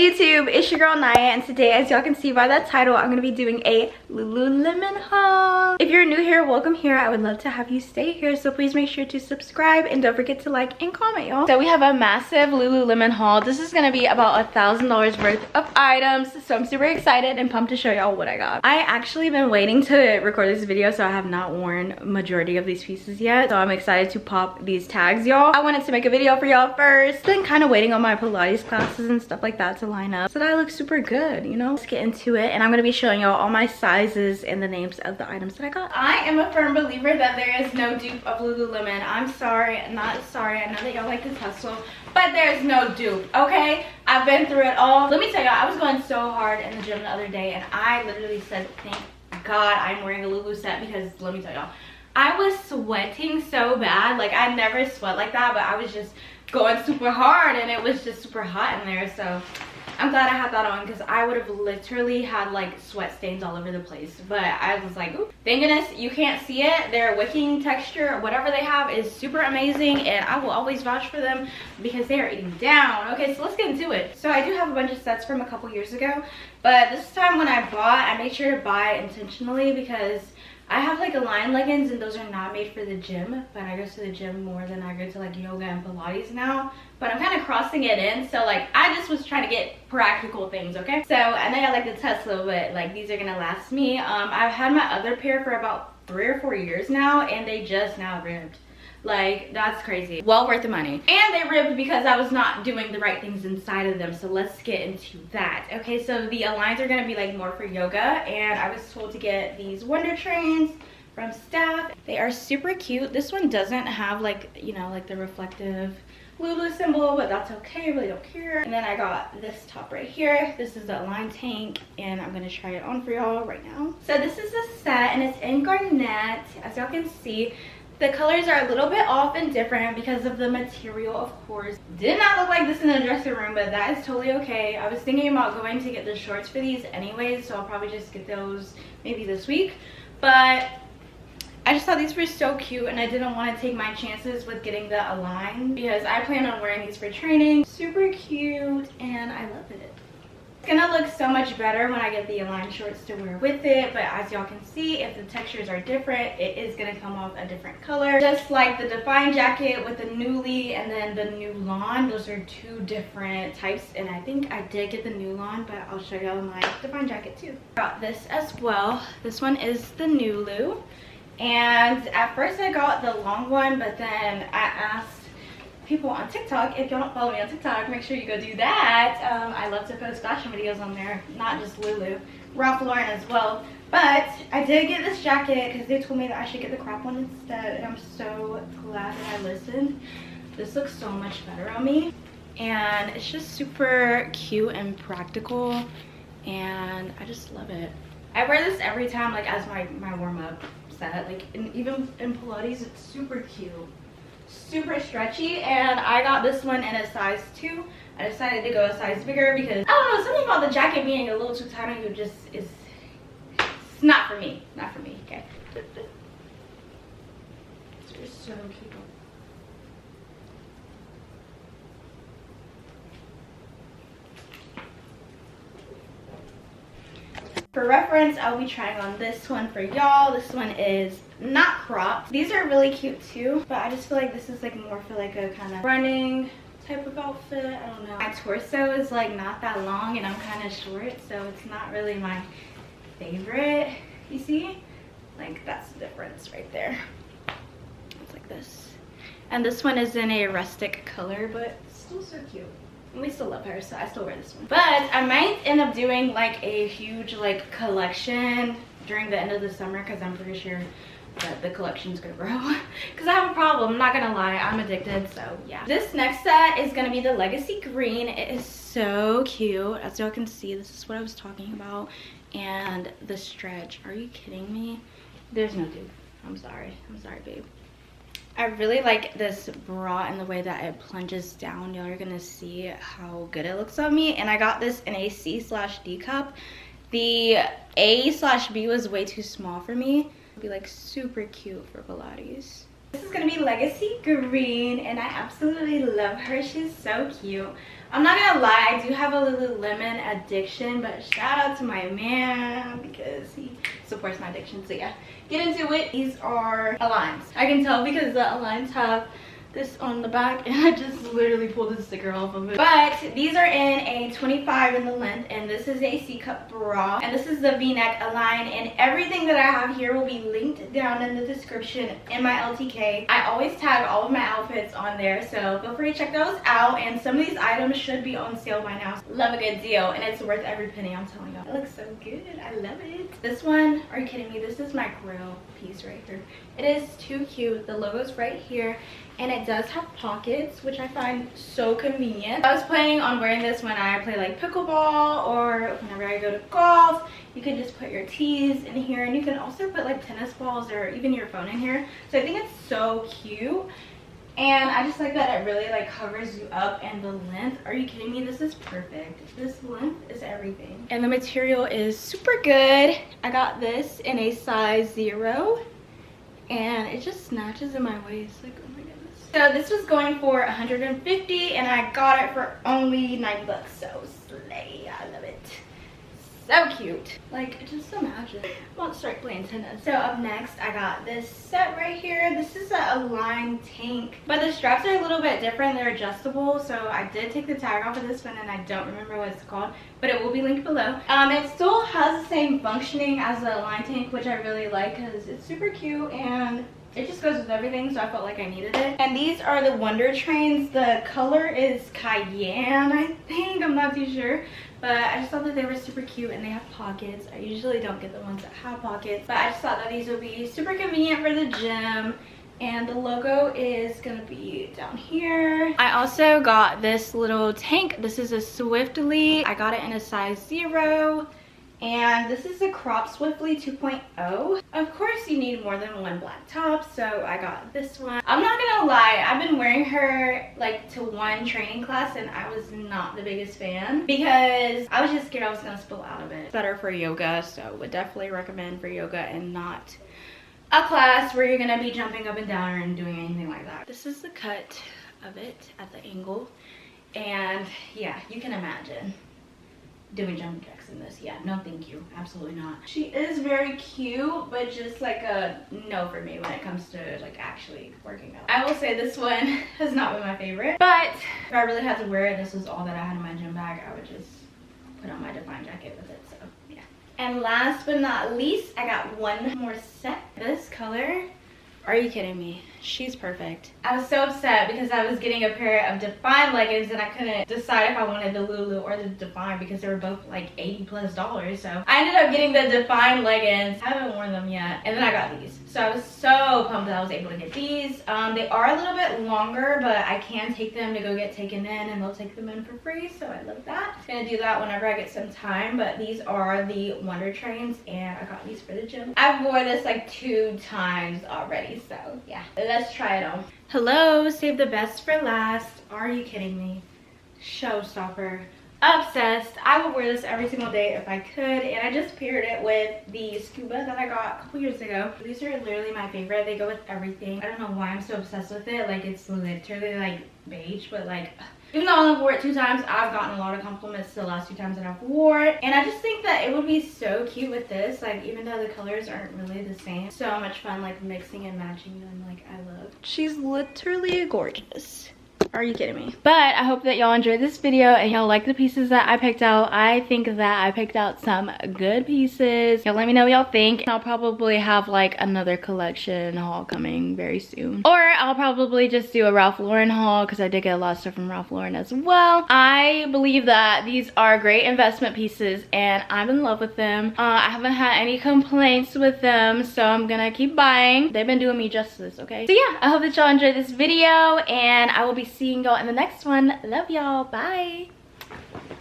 YouTube? It's your girl Naya, and today, as y'all can see by that title, I'm gonna be doing a Lululemon haul. If you're new here, welcome here. I would love to have you stay here, so please make sure to subscribe and don't forget to like and comment, y'all. So we have a massive Lululemon haul. This is gonna be about $1,000 worth of items, so I'm super excited and pumped to show y'all what I got. I actually been waiting to record this video, so I have not worn majority of these pieces yet, so I'm excited to pop these tags, y'all. I wanted to make a video for y'all first, then kind of waiting on my Pilates classes and stuff like that to line up so that I look super good, you know. Let's get into it, and I'm gonna be showing y'all all my sizes and the names of the items that I got. I am a firm believer that there is no dupe of Lululemon. I'm sorry, not sorry, I know that y'all like this hustle, but there's no dupe, okay? I've been through it all. Let me tell y'all, I was going so hard in the gym the other day, and I literally said, thank God I'm wearing a Lulu set, because let me tell y'all, I was sweating so bad. Like, I never sweat like that, but I was just going super hard, and it was just super hot in there. So I'm glad I had that on, because I would have literally had like sweat stains all over the place. But I was like, ooh, thank goodness you can't see it. Their wicking texture, whatever they have, is super amazing, and I will always vouch for them because they are eating down. Okay, so let's get into it. So I do have a bunch of sets from a couple years ago, but this time when I bought, I made sure to buy intentionally, because I have like Align leggings, and those are not made for the gym, but I go to the gym more than I go to like yoga and Pilates now. But I'm kind of crossing it in, so like I just was trying to get practical things, okay? So I know I like the Tesla, but like these are gonna last me. I've had my other pair for about 3 or 4 years now, and they just now ripped. Like, that's crazy. Well worth the money. And they ripped because I was not doing the right things inside of them, so let's get into that. Okay, so the Aligns are gonna be like more for yoga, and I was told to get these Wonder Trains from Staff. They are super cute. This one doesn't have like, you know, like the reflective Lulu symbol, but that's okay, I really don't care. And then I got this top right here. This is the Align tank, and I'm gonna try it on for y'all right now. So this is the set, and it's in garnet. As y'all can see, the colors are a little bit off and different because of the material, of course. Did not look like this in the dressing room, but that is totally okay. I was thinking about going to get the shorts for these anyways, so I'll probably just get those maybe this week. But I just thought these were so cute, and I didn't want to take my chances with getting the Align because I plan on wearing these for training. Super cute, and I love it. It's gonna look so much better when I get the Align shorts to wear with it, but as y'all can see, if the textures are different, it is gonna come off a different color. Just like the Define jacket with the Nuuly and then the Nulon, those are two different types, and I think I did get the Nulon, but I'll show y'all my Define jacket too. Got this as well. This one is the Nulu, and at first I got the long one, but then I asked people on TikTok, if y'all don't follow me on TikTok, make sure you go do that. I love to post fashion videos on there, not just Lulu, Ralph Lauren as well. But I did get this jacket because they told me that I should get the crop one instead, and I'm so glad that I listened. This looks so much better on me, and it's just super cute and practical, and I just love it. I wear this every time, like as my warm-up set, like even in Pilates. It's super cute, super stretchy, and I got this one in a size 2. I decided to go a size bigger because I don't know, something about the jacket being a little too tight on you just is, it's not for me, not for me. Okay, it's so cute. For reference, I'll be trying on this one for y'all. This one is not cropped. These are really cute too, but I just feel like this is like more for like a kind of running type of outfit. I don't know. My torso is like not that long, and I'm kind of short, so it's not really my favorite. You see? Like, that's the difference right there. It's like this. And this one is in a rustic color, but it's still so cute. And we still love her, so I still wear this one. But I might end up doing like a huge like collection during the end of the summer, because I'm pretty sure that the collection's gonna grow. Because I have a problem, I'm not gonna lie, I'm addicted, so yeah. This next set is gonna be the Legacy Green. It is so cute. As y'all can see, this is what I was talking about. And the stretch, are you kidding me? There's no dude. I'm sorry, babe. I really like this bra in the way that it plunges down. Y'all are gonna see how good it looks on me. And I got this in a C/D cup. The A/B was way too small for me. It'd be like super cute for Pilates. This is gonna be Legacy Green, and I absolutely love her. She's so cute. I'm not gonna lie, I do have a Lululemon addiction, but shout out to my man because he supports my addiction. So yeah, get into it. These are Aligns. I can tell because the Aligns have this on the back, and I just literally pulled the sticker off of it. But these are in a 25 in the length, and this is a C-cup bra, and this is the V-neck Align, and everything that I have here will be linked down in the description in my LTK. I always tag all of my outfits on there, so feel free to check those out, and some of these items should be on sale by now. Love a good deal, and it's worth every penny, I'm telling y'all. It looks so good. I love it. This one, are you kidding me? This is my grill piece right here. It is too cute. The logo's right here, and it does have pockets, which I find so convenient. I was planning on wearing this when I play like pickleball or whenever I go to golf. You can just put your tees in here, and you can also put like tennis balls or even your phone in here. So I think it's so cute, and I just like that it really like covers you up, and the length, are you kidding me? This is perfect. This length is everything, and the material is super good. I got this in a size 0, and it just snatches in my waist. Like, oh my goodness. So this was going for $150, and I got it for only $9. So slay. I love it. So cute. Like, just imagine. I want to start playing tennis. So up next, I got this set right here. This is a Align tank, but the straps are a little bit different. They're adjustable, so I did take the tag off of this one, and I don't remember what it's called, but it will be linked below. It still has the same functioning as the Align tank, which I really like because it's super cute, and it just goes with everything, so I felt like I needed it. And these are the Wonder Trains. The color is Cayenne, I think. I'm not too sure. But I just thought that they were super cute, and they have pockets. I usually don't get the ones that have pockets, but I just thought that these would be super convenient for the gym. And the logo is gonna be down here. I also got this little tank. This is a Swiftly. I got it in a size 0. And this is a Crop Swiftly 2.0. Of course, you need more than one black top, so I got this one. I'm not gonna lie, I've been wearing her like to one training class, and I was not the biggest fan because I was just scared I was gonna spill out of it. It's better for yoga, so would definitely recommend for yoga and not a class where you're gonna be jumping up and down and doing anything like that. This is the cut of it at the angle, and yeah, you can imagine doing jumping jacks in this. Yeah, no thank you, absolutely not. She is very cute, but just like a no for me when it comes to like actually working out. I will say this one has not been my favorite, but if I really had to wear it, this was all that I had in my gym bag, I would just put on my Define jacket with it. So yeah. And last but not least, I got one more set. This color, are you kidding me? She's perfect. I was so upset because I was getting a pair of Define leggings, and I couldn't decide if I wanted the Lulu or the Define because they were both like $80+. So I ended up getting the Define leggings. I haven't worn them yet. And then I got these. So I was so pumped that I was able to get these. They are a little bit longer, but I can take them to go get taken in, and they'll take them in for free. So I love that. I'm gonna do that whenever I get some time. But these are the Wonder Trains, and I got these for the gym. I've worn this like 2 times already. So yeah, let's try it on. Hello, save the best for last. Are you kidding me? Showstopper. Obsessed. I would wear this every single day if I could, and I just paired it with the Scuba that I got a couple years ago. These are literally my favorite. They go with everything. I don't know why I'm so obsessed with it. Like, it's literally like beige, but like, even though I only wore it 2 times, I've gotten a lot of compliments the last 2 times that I've wore it, and I just think that it would be so cute with this. Like, even though the colors aren't really the same, so much fun like mixing and matching them. Like, I love. She's literally gorgeous. Are you kidding me? But I hope that y'all enjoyed this video and y'all like the pieces that I picked out. I think that I picked out some good pieces. Y'all let me know what y'all think. I'll probably have like another collection haul coming very soon. Or I'll probably just do a Ralph Lauren haul because I did get a lot of stuff from Ralph Lauren as well. I believe that these are great investment pieces and I'm in love with them. I haven't had any complaints with them, so I'm gonna keep buying. They've been doing me justice, okay? So yeah, I hope that y'all enjoyed this video, and I will be seeing y'all in the next one. Love y'all. Bye.